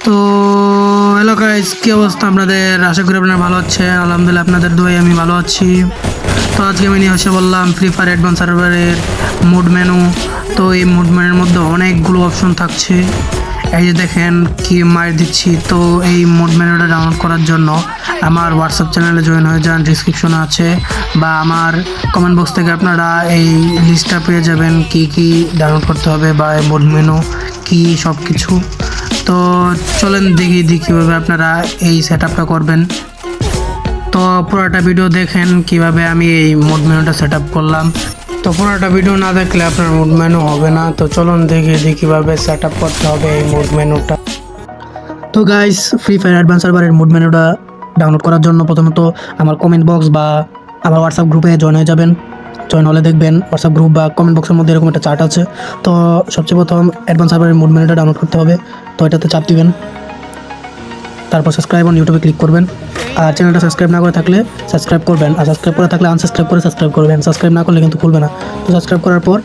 তো hello guys, কি অবস্থা আপনাদের? আশা করি আপনারা ভালো আছেন। আলহামদুলিল্লাহ আপনাদের দোয়ায় আমি ভালো আছি। তো আজকে আমি নিয়ে এসে বললাম ফ্রি ফায়ার অ্যাডভান্স সার্ভারের মুড মেনু। তো এই মুড মেনুর মধ্যে অনেকগুলো অপশন থাকছে। এই যে দেখেন কি মার দিচ্ছি। তো এই মুড মেনুটা ডাউনলোড করার জন্য আমার হোয়াটসঅ্যাপ চ্যানেলে জয়েন হয়ে যান, ডিসক্রিপশনে আছে, বা আমার কমেন্ট বক্স থেকে আপনারা এই লিস্টটা পেয়ে যাবেন কি কি ডাউনলোড করতে হবে বা এই মুড মেনু কি সব কিছু। তো চলেন দেখি কীভাবে আপনারা এই সেট আপটা করবেন। তো পুরোটা ভিডিও দেখেন কিভাবে আমি এই মুড মেনুটা সেট আপ করলাম। তো পুরোটা ভিডিও না দেখলে আপনার মুড মেনু হবে না। তো চলুন দেখি কীভাবে সেট আপ করতে হবে এই মুড মেনুটা। তো গাইস, ফ্রি ফায়ার অ্যাডভান্স সার্ভারের মুড মেনুটা ডাউনলোড করার জন্য প্রথমত আমার কমেন্ট বক্স বা আমার হোয়াটসঅ্যাপ গ্রুপে জয়েন হয়ে যাবেন। জয়েন হলে দেখবেন হোয়াটসঅ্যাপ গ্রুপ বা কমেন্ট বক্সের মধ্যে এরকম একটা চার্ট আছে। তো সবচেয়ে প্রথম অ্যাডভান্স সার্ভারের মুড মেনুটা ডাউনলোড করতে হবে। তো এটাতে চাপ দিবেন, তারপর সাবস্ক্রাইব অন ইউটিউবে ক্লিক করবেন। আর চ্যানেলটা সাবস্ক্রাইব না করে থাকলে সাবস্ক্রাইব করবেন, আর সাবস্ক্রাইব করে থাকলে আনসাবস্ক্রাইব করে সাবস্ক্রাইব করবেন। সাবস্ক্রাইব না করলে কিন্তু খুলবে না। তো সাবস্ক্রাইব করার পর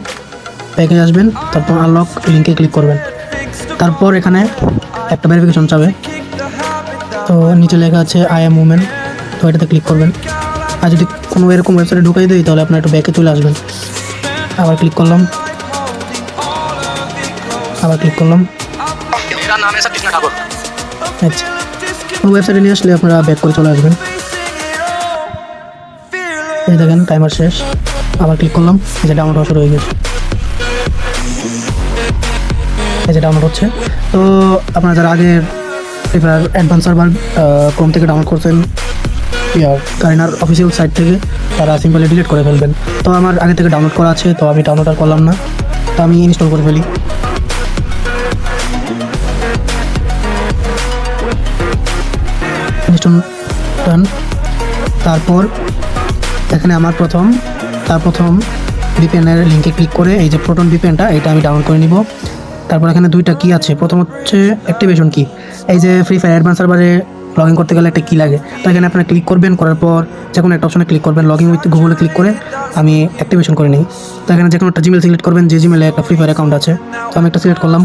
প্যাকেজ আসবেন, তারপর আনলক লিঙ্কে ক্লিক করবেন। তারপর এখানে একটা ভেরিফিকেশন চাবে। তো নিচে লেখা আছে আই এম উমেন, তো এটাতে ক্লিক করবেন। আর যদি কোনো এরকম ওয়েবসাইটে ঢুকাই দিই তাহলে আপনার একটু ব্যাকে চলে আসবেন। আবার ক্লিক করলাম, আচ্ছা, কোনো ওয়েবসাইটে নিয়ে আসলে আপনারা ব্যাক করে চলে আসবেন। এই দেখেন টাইমার শেষ। আবার ক্লিক করলাম, এই যে ডাউনলোড হওয়া শুরু হয়ে গেছে। এই যে ডাউনলোড হচ্ছে। তো আপনারা যারা আগে free fire advance server Chrome থেকে ডাউনলোড করছেন গার্নার অফিসিয়াল সাইট থেকে, তারা সিম্পলি ডিলিট করে ফেলবেন। তো আমার আগে থেকে ডাউনলোড করা আছে, তো আমি ডাউনলোড আর করলাম না। তো আমি ইনস্টল করে ফেলি। ইনস্টল ডান। তারপর এখানে আমার প্রথম ভিপিএনের লিঙ্কে ক্লিক করে এই যে প্রোটন ভিপিএনটা এটা আমি ডাউনলোড করে নিব। তারপর এখানে দুইটা কি আছে। প্রথম হচ্ছে অ্যাক্টিভেশন কি। এই যে ফ্রি ফায়ার অ্যাডভান্স সার্ভারে লগ ইন করতে গেলে একটা কি লাগে। তো এখানে আপনারা ক্লিক করবেন, করার পর যে কোনো একটা অপশনে ক্লিক করবেন। লগ ইন উইথ গুগলে ক্লিক করে আমি অ্যাক্টিভেশন করে নিই। তো এখানে যে কোনো একটা জিমেল সিলেক্ট করবেন, যে জিমেলে একটা ফ্রি ফায়ার অ্যাকাউন্ট আছে। তো আমি একটা সিলেক্ট করলাম।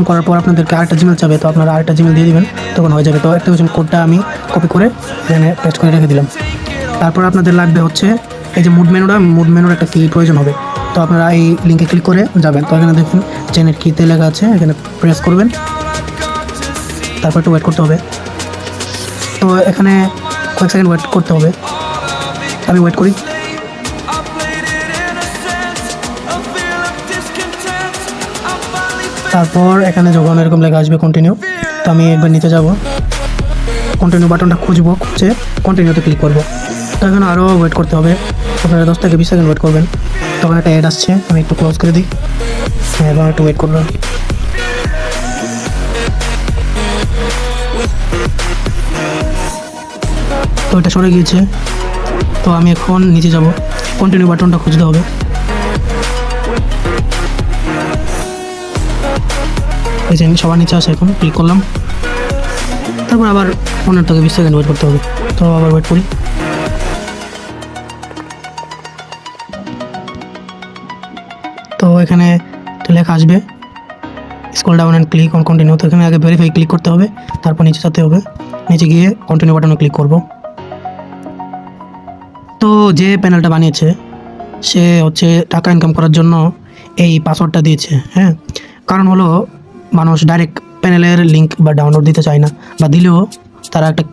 করার পর আপনাদেরকে আরেকটা জিমেল চাবে, তো আপনারা আরেকটা জিমেল দিয়ে দিবেন, তখন হয়ে যাবে। তো অ্যাক্টিভেশন কোডটা আমি কপি করে এখানে পেস্ট করে রেখে দিলাম। তারপর আপনাদের লাগবে হচ্ছে এই যে মুড মেনুর একটা কি প্রয়োজন হবে। তো আপনারা এই লিঙ্কে ক্লিক করে যাবেন। তো এখানে দেখুন জেনের কিতে লেখা আছে, এখানে প্রেস করবেন। তারপর একটু ওয়েট করতে হবে। তো এখানে কয়েক সেকেন্ড ওয়েট করতে হবে। আমি ওয়েট করি। তারপর এখানে যখন এরকম লেখা আসবে কন্টিনিউ, তো আমি একবার নিচে যাব, কন্টিনিউ বাটনটা খুঁজে কন্টিনিউতে ক্লিক করব। তো এখানে আরও ওয়েট করতে হবে। আপনারা 10 থেকে 20 সেকেন্ড ওয়েট করবেন। তখন একটা অ্যাড আসছে, আমি একটু ক্লোজ করে দিই। এবং একটু ওয়েট করবেন। তো এটা সরে গিয়েছে। তো আমি এখন নিচে যাব, কন্টিনিউ বাটনটা খুঁজতে হবে। এই যে সবার নিচে আসে, এখন ক্লিক করলাম। তারপর আবার 15 থেকে 20 সেকেন্ড ওয়েট করতে হবে। তো আবার ওয়েট করি। তো এখানে লেখা আসবে scroll down and click on continue. তো এখানে আগে ভেরিফাই ক্লিক করতে হবে, তারপর নিচে যেতে হবে। নিচে গিয়ে কন্টিনিউ বাটনে ক্লিক করব। তো যে প্যানেলটা বানিয়েছে সে হচ্ছে টাকা ইনকাম করার জন্য এই পাসওয়ার্ডটা দিয়েছে। হ্যাঁ, কারণ হলো মানুষ ডাইরেক্ট প্যানেলের লিঙ্ক বা ডাউনলোড দিতে চায় না, বা দিলেও তারা একটা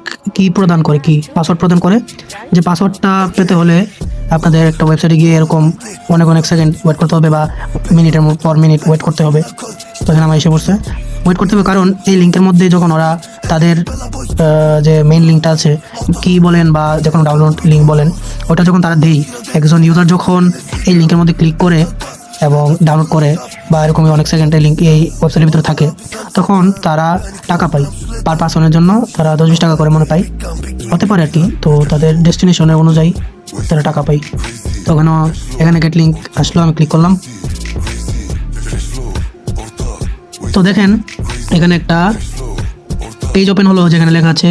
পাসওয়ার্ড প্রদান করে। যে পাসওয়ার্ডটা পেতে হলে আপনাদের একটা ওয়েবসাইটে গিয়ে এরকম অনেক সেকেন্ড ওয়েট করতে হবে, বা মিনিটের পর মিনিট ওয়েট করতে হবে। তো এখানে আমার এসে পড়ছে, ওয়েট করতে হবে। কারণ এই লিঙ্কের মধ্যে যখন ওরা তাদের যে মেইন লিঙ্কটা আছে কি বলেন বা যে কোনো ডাউনলোড লিঙ্ক বলেন, ওটা যখন তারা দেয়, একজন ইউজার যখন এই লিঙ্কের মধ্যে ক্লিক করে এবং ডাউনলোড করে বা এরকমই অনেক সেকেন্ডের লিঙ্ক এই ওয়েবসাইটের ভিতরে থাকে, তখন তারা টাকা পায়। পার পার্সনের জন্য তারা 10-20 টাকা করে মনে পায়, হতে পারে আর কি। তো তাদের ডেস্টিনেশনের অনুযায়ী তারা টাকা পায়। তখন এখানে গেট লিঙ্ক আসলো, আমি ক্লিক করলাম। তো দেখেন এখানে একটা পেজ ওপেন হলো, যেখানে লেখা আছে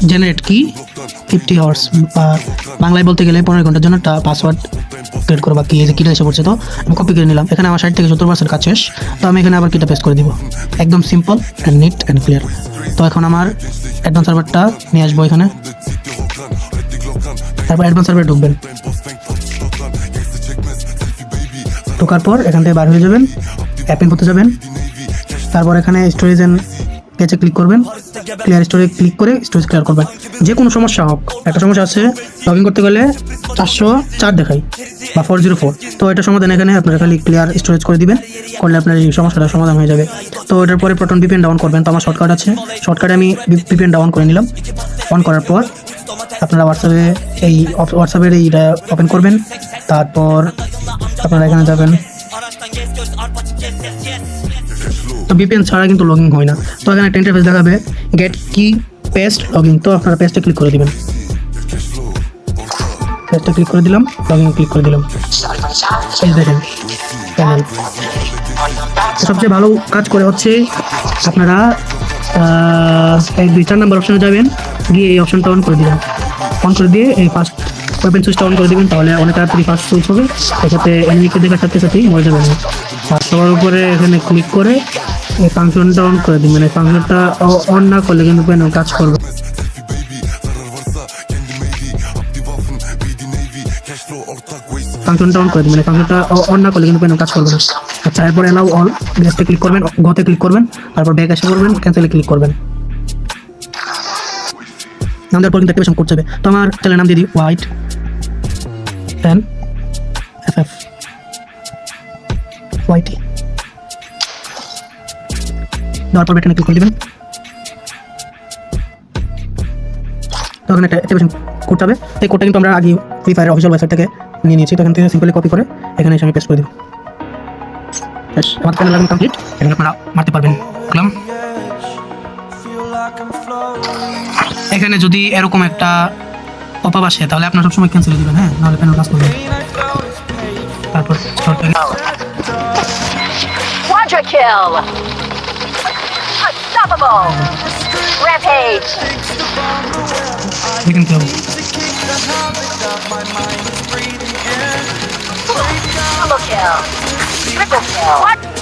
জেনারেট কি 50 আওয়ার্স, বা বাংলায় বলতে গেলে 15 ঘন্টার জন্য একটা পাসওয়ার্ড ক্রিয়েট করবো, কি এই যে কিটা এসে পড়ছে, তো আমি কপি করে নিলাম। এখানে আমার 60 থেকে 70% কাজ শেষ। তো আমি এখানে আবার কিটা পেস্ট করে দিব, একদম simple and neat and clear. তো এখন আমার অ্যাডভান্স সার্ভারটা নিয়ে আসবো এখানে, তারপর অ্যাডভান্স সার্ভারে ঢুকবেন। ঢোকার পর এখান থেকে বার হয়ে যাবেন, অ্যাপ ইনপুটে যাবেন, তারপর এখানে স্টোরেজ এন্ড পেজে ক্লিক করবেন, ক্লিয়ার স্টোরেজ ক্লিক করে স্টোরেজ ক্লিয়ার করবেন। যে কোনো সমস্যা হোক, একটা সমস্যা আছে লগ ইন করতে গেলে 404 দেখাই বা 404, তো এটা সমাধান এখানে আপনারা খালি ক্লিয়ার স্টোরেজ করে দিবেন, করলে আপনার এই সমস্যাটা সমাধান হয়ে যাবে। তো এটার পরে প্রোটন ভিপিএন ডাউন করবেন। তো আমার শর্টকাট আছে, শর্টকাটে আমি ভিপিএন ডাউন করে নিলাম। অন করার পর আপনারা হোয়াটসঅ্যাপের এইটা ওপেন করবেন, তারপর আপনারা এখানে যাবেন। তো ভিপিএন ছাড়া কিন্তু লগইন হয় না। তো এখানে একটা ইন্টারফেস দেখাবে গেট কি পেস্ট লগইন, তো আপনারা পেস্টে ক্লিক করে দিবেন। পেস্টে ক্লিক করে দিলাম, লগইন ক্লিক করে দিলাম। এই দেখেন প্যানেল। সবচেয়ে ভালো কাজ করে হচ্ছে আপনারা এই 2-4 নম্বর অপশনে যাবেন, গিয়ে এই অপশনটা অন করে দিবেন। অন করে দিয়ে এই ফার্স্ট ওয়েপেন সুইচটা অন করে দিবেন, তাহলে অনেক তাড়াতাড়ি ফার্স্ট সুইচ হবে, এটাতে এনিমিকে দেখার সাথে সাথেই মরে যাবেন। আর সবার উপরে এখানে ক্লিক করে এই ফাংশনটা অন করে দিবেন। এই ফাংশনটা অন না করলে কিন্তু প্যানেল কাজ করবে। ফাংশনটা অন করে দিবেন, ফাংশনটা অন না করলে কিন্তু প্যানেল কাজ করবে না। আচ্ছা, এরপর অ্যালাউ অল গ্যাসে ক্লিক করবেন, গোতে ক্লিক করবেন, তারপর ব্যাক এসে করবেন, ক্যান্সেলে ক্লিক করবেন। নাম দেওয়ার পর কিন্তু অ্যাক্টিভেশন কোড যাবে। তো আমার চ্যানেলের নাম দিয়ে দিই হোয়াইট এন্ড এফএফ হোয়াইটি। দেওয়ার পর এখানে ক্লিক করে দিবেন। তো ওখানে একটা অ্যাক্টিভেশন কোড যাবে। এই কোডটা কিন্তু আমরা আগে ফ্রি ফায়ারের অফিসিয়াল ওয়েবসাইট থেকে নিয়ে নিয়েছি। তো এখান থেকে সিম্পলি কপি করে এখানে এসে আমি পেস্ট করে দিব। আমার চ্যানেল লাগানো কমপ্লিট, এখানে আপনারা মারতে পারবেন। এখানে যদি এরকম একটা পপআপ আসে তাহলে আপনারা সবসময় ক্যান্সেল দিবেন, হ্যাঁ, নাহলে প্যানেল কাজ করবে। তারপর Quadra kill! Unstoppable! Rampage! দেখেন কি হবে। Double kill! Triple kill! What?